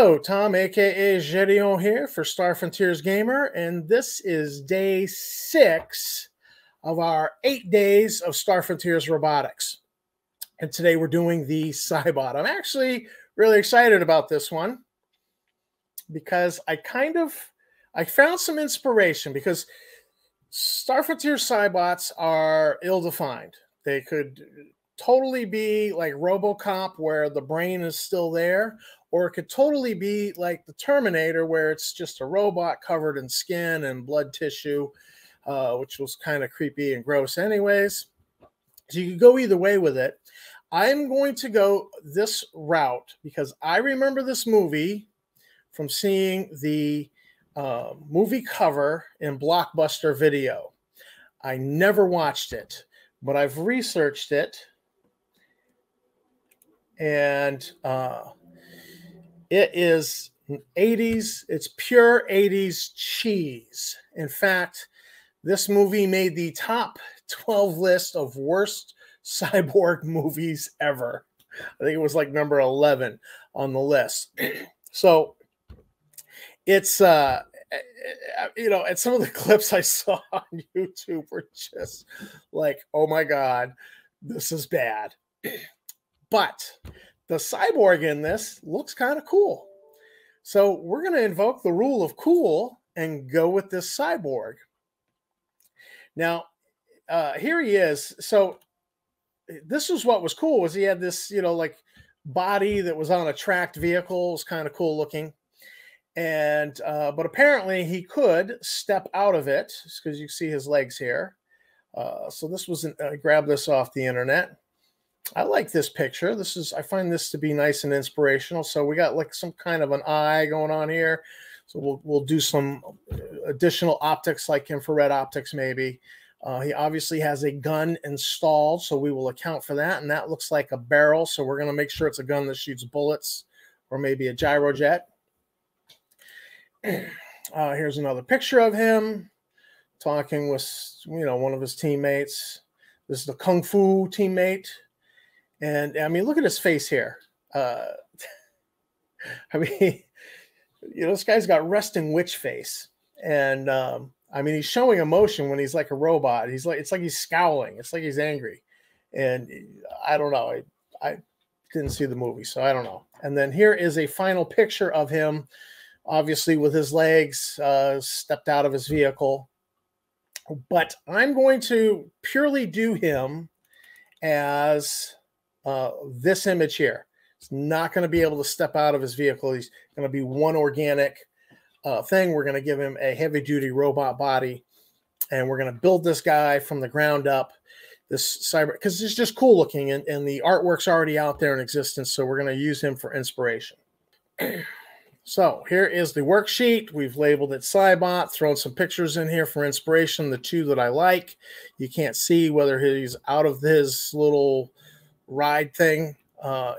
Hello, Tom, aka Gedeon here for Star Frontiers Gamer, and this is day 6 of our 8 days of Star Frontiers Robotics. And today we're doing the Cybot. I'm actually really excited about this one because I found some inspiration because Star Frontiers Cybots are ill-defined. They could totally be like RoboCop where the brain is still there, or it could totally be like the Terminator where it's just a robot covered in skin and blood tissue, which was kind of creepy and gross anyways. So you could go either way with it. I'm going to go this route because I remember this movie from seeing the movie cover in Blockbuster Video. I never watched it, but I've researched it. And it is 80s. It's pure 80s cheese. In fact, this movie made the top 12 list of worst cyborg movies ever. I think it was like number 11 on the list. So it's, and some of the clips I saw on YouTube were just like, oh my God, this is bad. But the cyborg in this looks kind of cool. So we're going to invoke the rule of cool and go with this cyborg. Now, here he is. So this is what was cool was he had this, like body that was on a tracked vehicle. It was kind of cool looking. And, but apparently he could step out of it because you see his legs here. So this was, I grabbed this off the internet. I like this picture. I find this to be nice and inspirational. So we got like some kind of an eye going on here. So we'll do some additional optics like infrared optics maybe. He obviously has a gun installed, so we will account for that. And that looks like a barrel. So we're going to make sure it's a gun that shoots bullets or maybe a gyrojet. Here's another picture of him talking with, one of his teammates. This is the Kung Fu teammate. And I mean, look at his face here. I mean, this guy's got resting witch face. And I mean, he's showing emotion when he's like a robot. It's like he's scowling. It's like he's angry. And I don't know. I didn't see the movie, so I don't know. And then here is a final picture of him, obviously with his legs stepped out of his vehicle. But I'm going to purely do him as this image here. He's not going to be able to step out of his vehicle. He's going to be one organic thing. We're going to give him a heavy-duty robot body, and we're going to build this guy from the ground up. This cyber, because it's just cool looking, and the artwork's already out there in existence, so we're going to use him for inspiration. So here is the worksheet. We've labeled it Cybot, thrown some pictures in here for inspiration, the two that I like. You can't see whether he's out of his little ride thing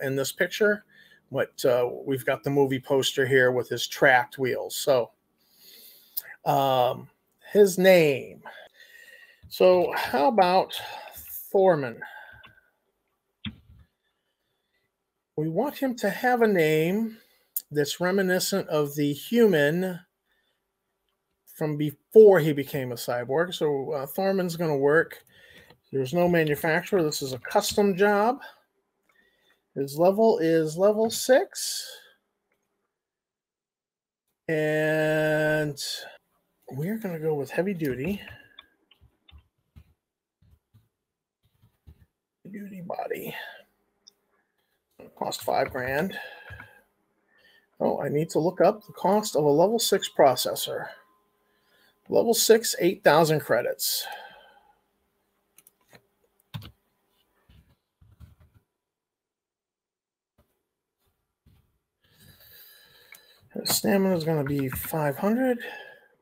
in this picture, but we've got the movie poster here with his tracked wheels. So his name. So how about Thorman? We want him to have a name that's reminiscent of the human from before he became a cyborg. So Thorman's going to work. There's no manufacturer. This is a custom job. His level is level 6. And we're going to go with heavy duty. Duty body. Cost $5,000. Oh, I need to look up the cost of a level 6 processor. Level 6, 8,000 credits. His stamina is going to be 500.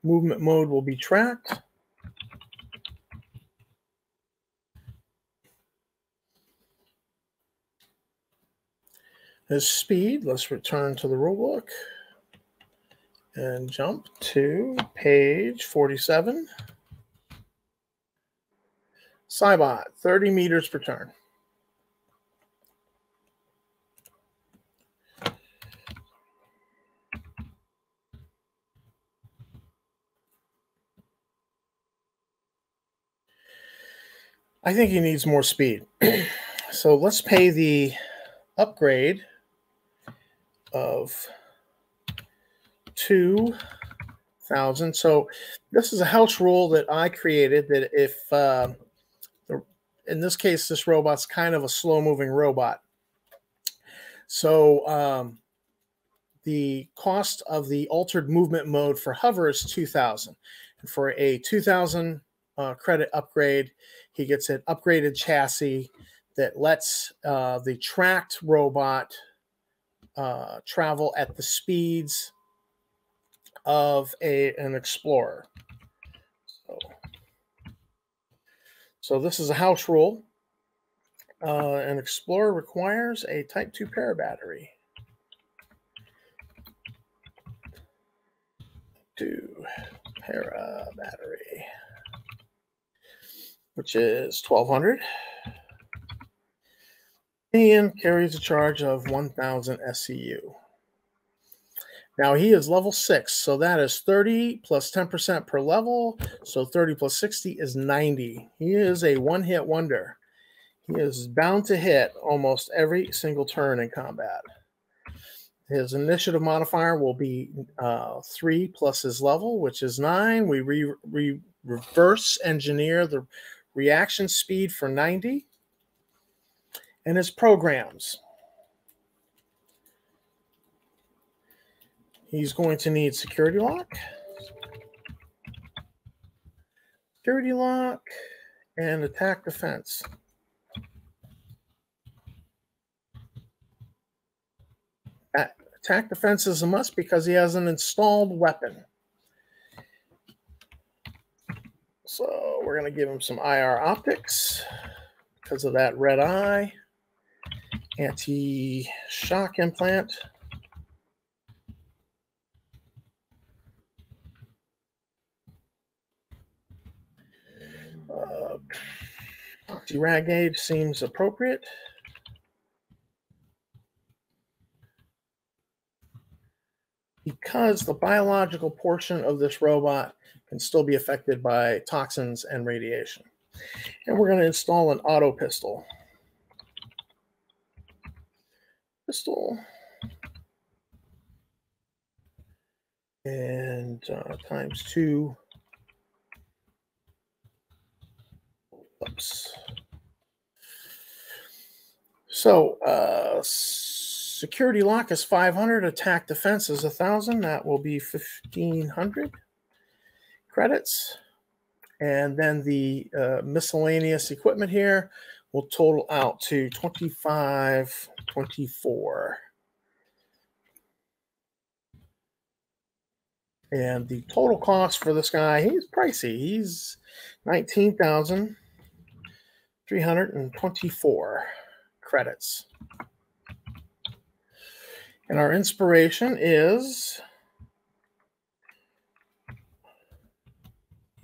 Movement mode will be tracked. His speed, let's return to the rulebook and jump to page 47. Cybot, 30 meters per turn. I think he needs more speed. So let's pay the upgrade of 2,000. So this is a house rule that I created that if, in this case, this robot's kind of a slow-moving robot. So the cost of the altered movement mode for hover is 2,000. And for a 2,000 credit upgrade, he gets an upgraded chassis that lets the tracked robot travel at the speeds of an explorer. So this is a house rule. An explorer requires a Type 2 para battery. Para battery, which is 1,200, and carries a charge of 1,000 SCU. Now he is level 6, so that is 30 plus 10% per level, so 30 plus 60 is 90. He is a one-hit wonder. He is bound to hit almost every single turn in combat. His initiative modifier will be 3 plus his level, which is 9. We reverse engineer the reaction speed for 90. And his programs. He's going to need security lock, and attack defense. Attack defense is a must because he has an installed weapon. So we're going to give him some IR optics because of that red eye. Anti-shock implant. Oxy-rag gauge seems appropriate. Because the biological portion of this robot can still be affected by toxins and radiation. And we're going to install an auto pistol. And times 2. Oops. So security lock is 500. Attack defense is 1,000. That will be 1,500 credits. And then the miscellaneous equipment here will total out to 2524. And the total cost for this guy, he's pricey. He's 19,324 credits. And our inspiration is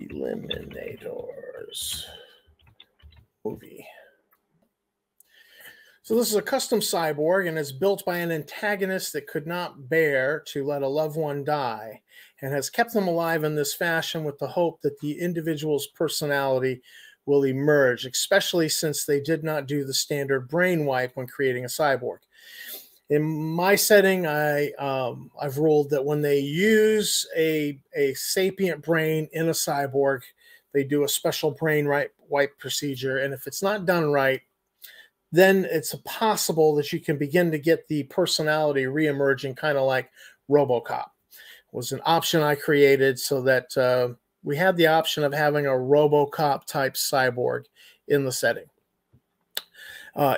Eliminators movie. So this is a custom cyborg, and it's built by an antagonist that could not bear to let a loved one die, and has kept them alive in this fashion with the hope that the individual's personality will emerge, especially since they did not do the standard brain wipe when creating a cyborg. In my setting, I've ruled that when they use a sapient brain in a cyborg, they do a special brain wipe procedure, and if it's not done right, then it's possible that you can begin to get the personality reemerging, kind of like RoboCop. It was an option I created so that we had the option of having a RoboCop type cyborg in the setting.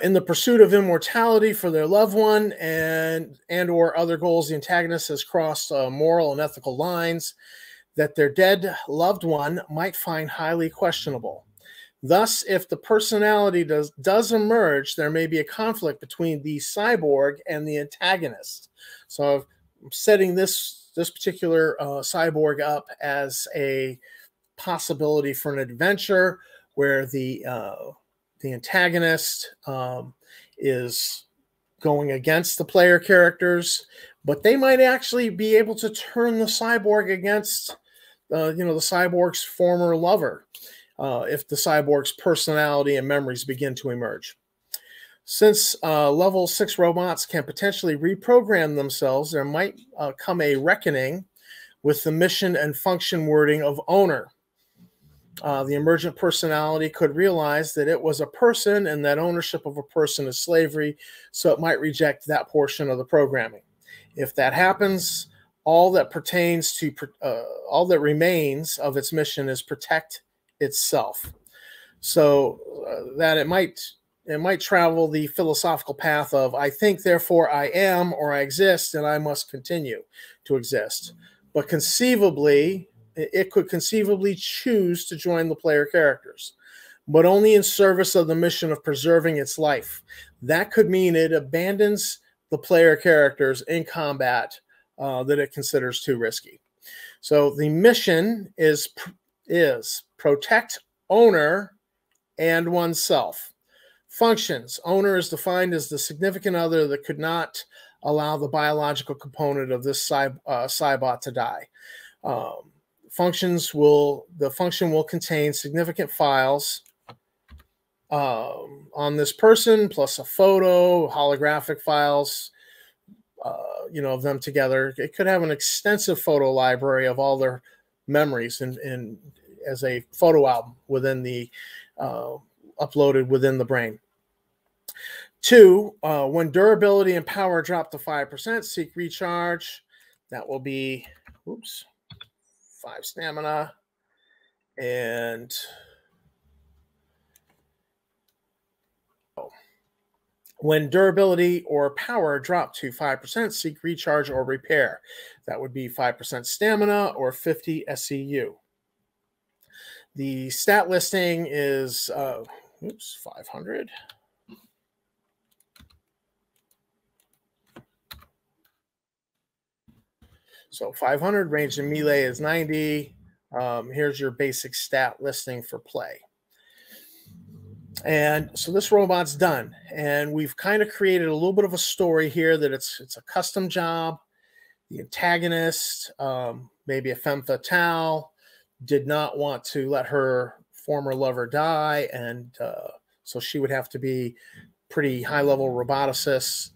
In the pursuit of immortality for their loved one and or other goals, the antagonist has crossed moral and ethical lines that their dead loved one might find highly questionable. Thus, if the personality does emerge, there may be a conflict between the cyborg and the antagonist. So I'm setting this particular cyborg up as a possibility for an adventure where the antagonist is going against the player characters, but they might actually be able to turn the cyborg against the cyborg's former lover. if the cyborg's personality and memories begin to emerge. Since level 6 robots can potentially reprogram themselves, there might come a reckoning with the mission and function wording of owner. The emergent personality could realize that it was a person and that ownership of a person is slavery, so it might reject that portion of the programming. If that happens, all that remains of its mission is protect itself. So that it might travel the philosophical path of I think, therefore I am, or I exist, and I must continue to exist. But conceivably, it could conceivably choose to join the player characters, but only in service of the mission of preserving its life. That could mean it abandons the player characters in combat that it considers too risky. So the mission is protect owner and oneself. Functions. Owner is defined as the significant other that could not allow the biological component of this cybot to die. The function will contain significant files on this person, plus a photo, holographic files, of them together. It could have an extensive photo library of all their memories in as a photo album within the uploaded within the brain. 2, when durability and power drop to 5%, seek recharge. That will be 5 stamina and when durability or power drop to 5%, seek recharge or repair. That would be 5% stamina or 50 SEU. The stat listing is 500. So 500, range in melee is 90. Here's your basic stat listing for play. And so this robot's done. And we've kind of created a little bit of a story here that it's a custom job. The antagonist, maybe a femme fatale, did not want to let her former lover die. And so she would have to be pretty high-level roboticist,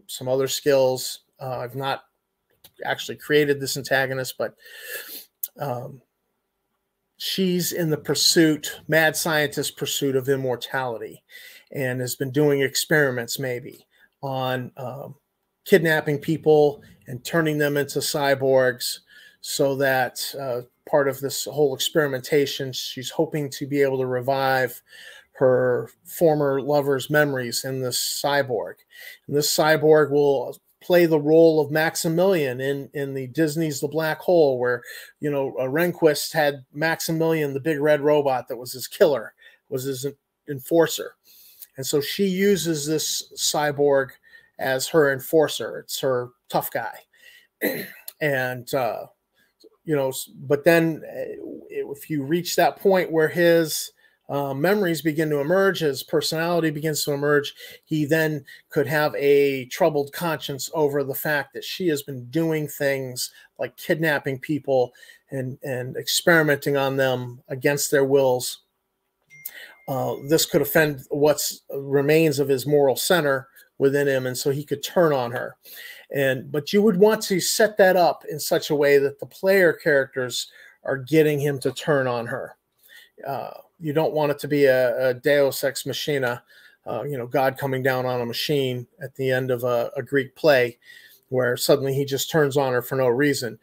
some other skills. I've not actually created this antagonist, but she's in the pursuit, mad scientist pursuit of immortality, and has been doing experiments maybe on kidnapping people and turning them into cyborgs, so that part of this whole experimentation, she's hoping to be able to revive her former lover's memories in this cyborg. And this cyborg will play the role of Maximilian in the Disney's The Black Hole, where, Rehnquist had Maximilian, the big red robot that was his killer, was his enforcer. And so she uses this cyborg as her enforcer. It's her tough guy. And, but then if you reach that point where his memories begin to emerge, his personality begins to emerge, he then could have a troubled conscience over the fact that she has been doing things like kidnapping people and experimenting on them against their wills. This could offend what remains of his moral center within him, and so he could turn on her. But you would want to set that up in such a way that the player characters are getting him to turn on her. You don't want it to be a Deus Ex Machina, God coming down on a machine at the end of a Greek play, where suddenly he just turns on her for no reason.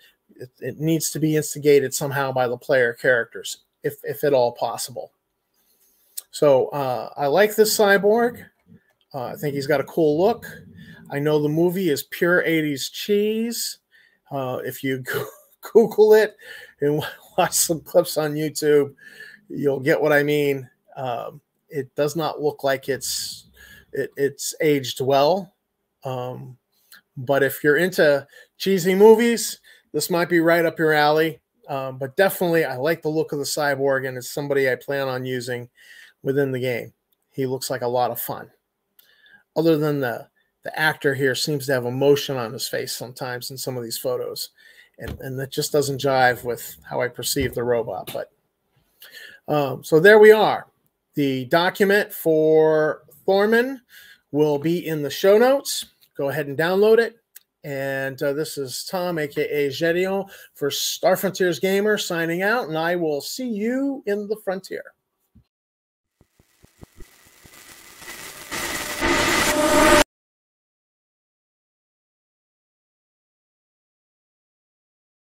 It needs to be instigated somehow by the player characters, if at all possible. So I like this cyborg. I think he's got a cool look. I know the movie is pure 80s cheese. If you Google it and watch some clips on YouTube, you'll get what I mean. It does not look like it's aged well. But if you're into cheesy movies, this might be right up your alley. But definitely, I like the look of the cyborg, and it's somebody I plan on using within the game. He looks like a lot of fun. Other than the actor here seems to have emotion on his face sometimes in some of these photos. And that just doesn't jive with how I perceive the robot. But So there we are. The document for Thorman will be in the show notes. Go ahead and download it. And this is Tom, aka Gedeon, for Star Frontiers Gamer, signing out, and I will see you in the frontier.